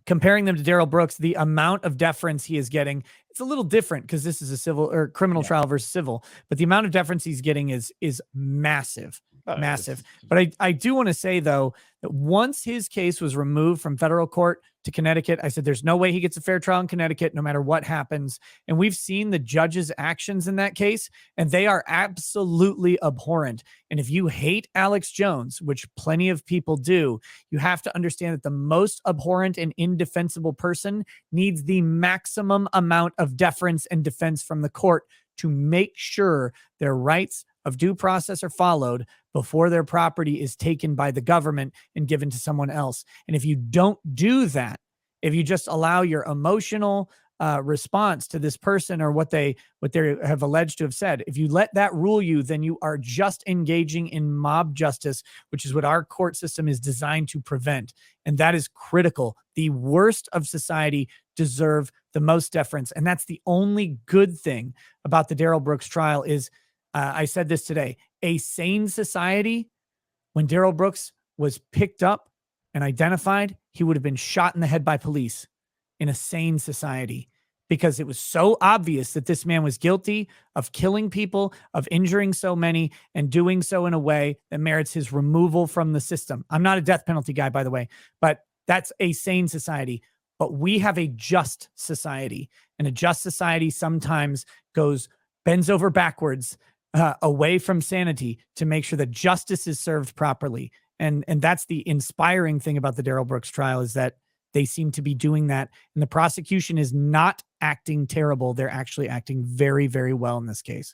comparing them to Darrell Brooks, the amount of deference he is getting, it's a little different because this is a civil or criminal trial versus civil, but the amount of deference he's getting is massive, massive. But I do want to say, though, that once his case was removed from federal court to Connecticut, I said there's no way he gets a fair trial in Connecticut no matter what happens. And we've seen the judge's actions in that case, and they are absolutely abhorrent. And if you hate Alex Jones, which plenty of people do, you have to understand that the most abhorrent and indefensible person needs the maximum amount of deference and defense from the court to make sure their rights of due process are followed before their property is taken by the government and given to someone else. And if you don't do that, if you just allow your emotional response to this person or what they have alleged to have said, if you let that rule you, then you are just engaging in mob justice, which is what our court system is designed to prevent. And that is critical. The worst of society deserve the most deference. And that's the only good thing about the Darrell Brooks trial is, I said this today, a sane society, when Darrell Brooks was picked up and identified, he would have been shot in the head by police in a sane society, because it was so obvious that this man was guilty of killing people, of injuring so many, and doing so in a way that merits his removal from the system. I'm not a death penalty guy, by the way, but that's a sane society. But we have a just society, and a just society sometimes bends over backwards away from sanity to make sure that justice is served properly. And that's the inspiring thing about the Darrell Brooks trial, is that they seem to be doing that. And the prosecution is not acting terrible. They're actually acting very, very well in this case.